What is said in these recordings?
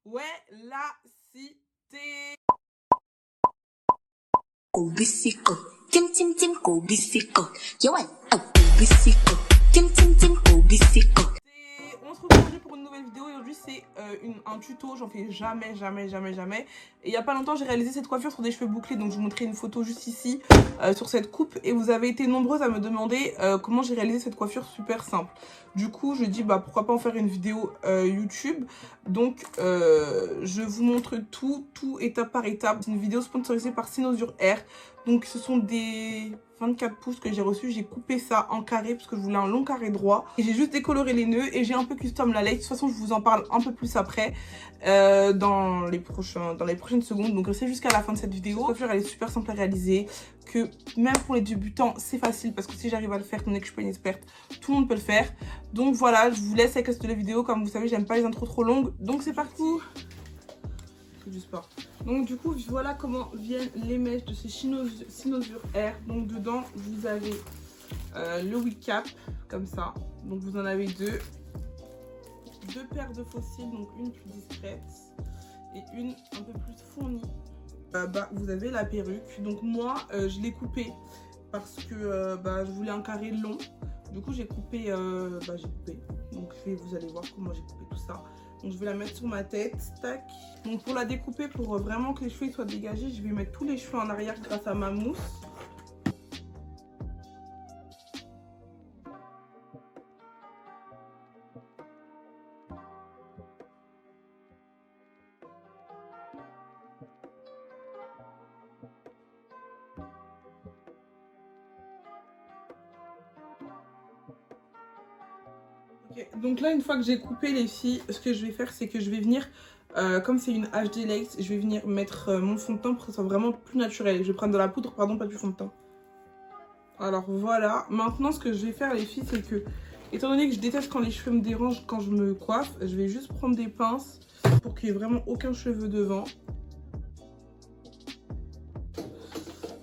Ouais, la cité. 고비시고 찜찜찜 고비시고 여완 고비시고 찜찜찜 고비시고. On se retrouve aujourd'hui pour une nouvelle vidéo. Aujourd'hui c'est un tuto, j'en fais jamais. Et il y a pas longtemps j'ai réalisé cette coiffure sur des cheveux bouclés. Donc je vous montrerai une photo juste ici sur cette coupe. Et vous avez été nombreuses à me demander comment j'ai réalisé cette coiffure super simple. Du coup je dis bah pourquoi pas en faire une vidéo YouTube. Donc je vous montre tout étape par étape. C'est une vidéo sponsorisée par Sinosure Air. Donc ce sont des 24 pouces que j'ai reçu. J'ai coupé ça en carré parce que je voulais un long carré droit. Et j'ai juste décoloré les nœuds et j'ai un peu custom la lace. De toute façon, je vous en parle un peu plus après dans les prochaines secondes. Donc restez jusqu'à la fin de cette vidéo. Cette coiffure, elle est super simple à réaliser. Que même pour les débutants, c'est facile parce que si j'arrive à le faire, étant donné que je suis pas une experte, tout le monde peut le faire. Donc voilà, je vous laisse avec la suite de la vidéo. Comme vous savez, j'aime pas les intros trop longues. Donc c'est parti. Du sport. Donc du coup voilà comment viennent les mèches de ces Sinosure Air. Donc dedans vous avez le wig cap comme ça. Donc vous en avez deux paires de fossiles, donc une plus discrète et une un peu plus fournie. Vous avez la perruque. Donc moi je l'ai coupée parce que je voulais un carré long. Du coup j'ai coupé, donc vous allez voir comment j'ai coupé tout ça. Donc je vais la mettre sur ma tête, tac. Donc pour la découper, pour vraiment que les cheveux soient dégagés, je vais mettre tous les cheveux en arrière grâce à ma mousse. Okay. Donc là, une fois que j'ai coupé les filles, ce que je vais faire, c'est que je vais venir, comme c'est une HD lace, je vais venir mettre mon fond de teint pour que ça soit vraiment plus naturel. Je vais prendre de la poudre, pardon, pas du fond de teint. Alors voilà, maintenant ce que je vais faire les filles, c'est que, étant donné que je déteste quand les cheveux me dérangent quand je me coiffe, je vais juste prendre des pinces pour qu'il n'y ait vraiment aucun cheveu devant.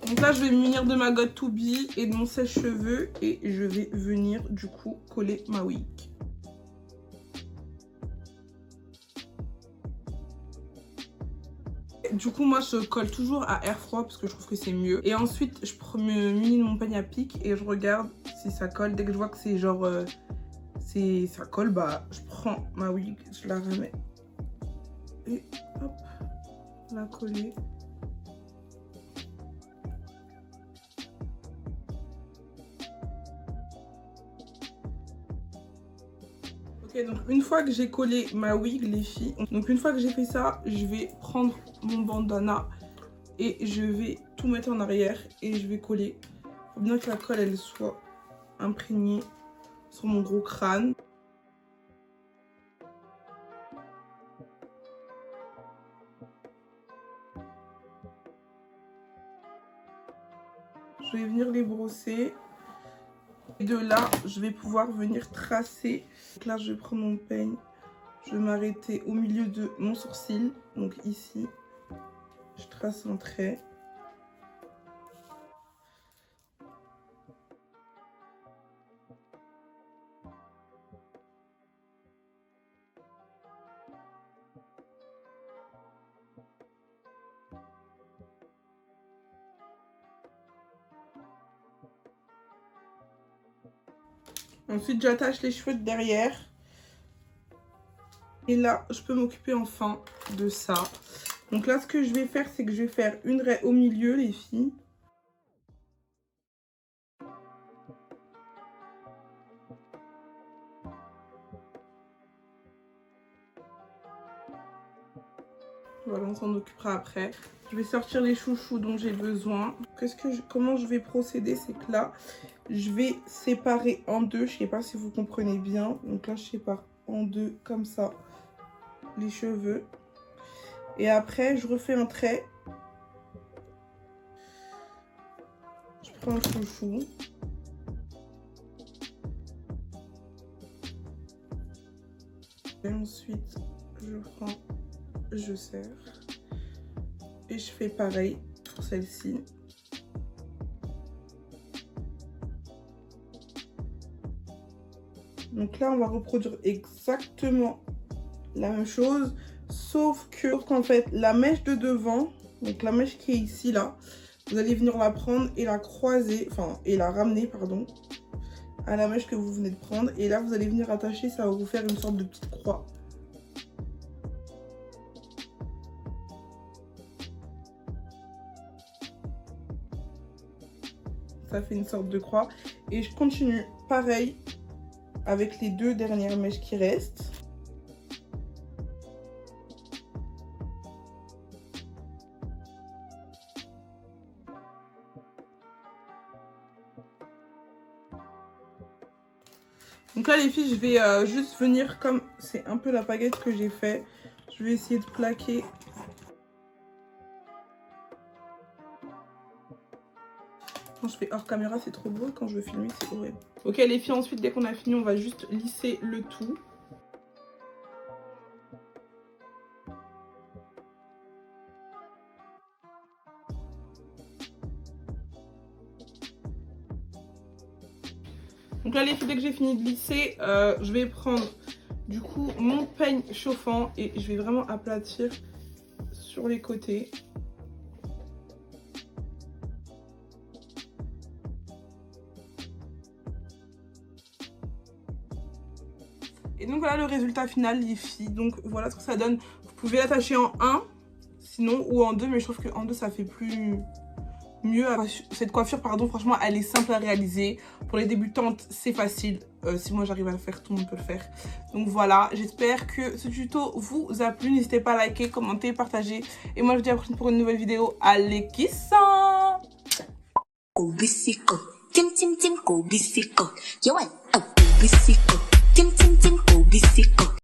Donc là, je vais me munir de ma Got To Be et de mon sèche-cheveux et je vais venir du coup coller ma wig. Du coup, moi, je colle toujours à air froid parce que je trouve que c'est mieux. Et ensuite, je me munis de mon peigne à pic et je regarde si ça colle. Dès que je vois que c'est genre... ça colle, bah, je prends ma wig, je la remets. Et hop, la coller. Ok, donc une fois que j'ai collé ma wig, les filles, donc une fois que j'ai fait ça, je vais prendre mon bandana et je vais tout mettre en arrière et je vais coller. Faut bien que la colle elle soit imprégnée sur mon gros crâne. Je vais venir les brosser. Et de là, je vais pouvoir venir tracer. Donc là, je vais prendre mon peigne. Je vais m'arrêter au milieu de mon sourcil. Donc ici, je trace un trait. Ensuite, j'attache les cheveux de derrière. Et là, je peux m'occuper enfin de ça. Donc là, ce que je vais faire, c'est que je vais faire une raie au milieu, les filles. Voilà, on s'en occupera après. Je vais sortir les chouchous dont j'ai besoin. Comment je vais procéder, c'est que là, je vais séparer en deux. Je sais pas si vous comprenez bien. Donc là, je sépare en deux comme ça les cheveux. Et après, je refais un trait. Je prends un chouchou. Et ensuite, je serre. Et je fais pareil pour celle-ci. Donc là, on va reproduire exactement la même chose, Sauf qu'en fait, la mèche de devant, donc la mèche qui est ici, là, vous allez venir la prendre et la croiser, enfin, et la ramener, pardon, à la mèche que vous venez de prendre. Et là, vous allez venir attacher, ça va vous faire une sorte de petite croix. Ça fait une sorte de croix. Et je continue pareil avec les 2 dernières mèches qui restent. Donc là les filles, je vais juste venir, comme c'est un peu la baguette que j'ai fait, je vais essayer de plaquer. Quand je fais hors caméra c'est trop beau, quand je veux filmer c'est horrible. Ok les filles, ensuite dès qu'on a fini on va juste lisser le tout. Donc là les filles, dès que j'ai fini de lisser, je vais prendre du coup mon peigne chauffant et je vais vraiment aplatir sur les côtés. Et donc voilà le résultat final les filles. Donc voilà ce que ça donne. Vous pouvez l'attacher en 1 sinon ou en 2, mais je trouve qu'en 2 ça fait mieux. Cette coiffure, pardon, franchement elle est simple à réaliser. Pour les débutantes c'est facile. Si moi j'arrive à le faire, tout le monde peut le faire. Donc voilà, j'espère que ce tuto vous a plu. N'hésitez pas à liker, commenter, partager. Et moi je vous dis à la prochaine pour une nouvelle vidéo. Allez, kiss! Bisiko, tim tim tim ko bisiko, yawan, bisiko, tim tim tim ko bisiko.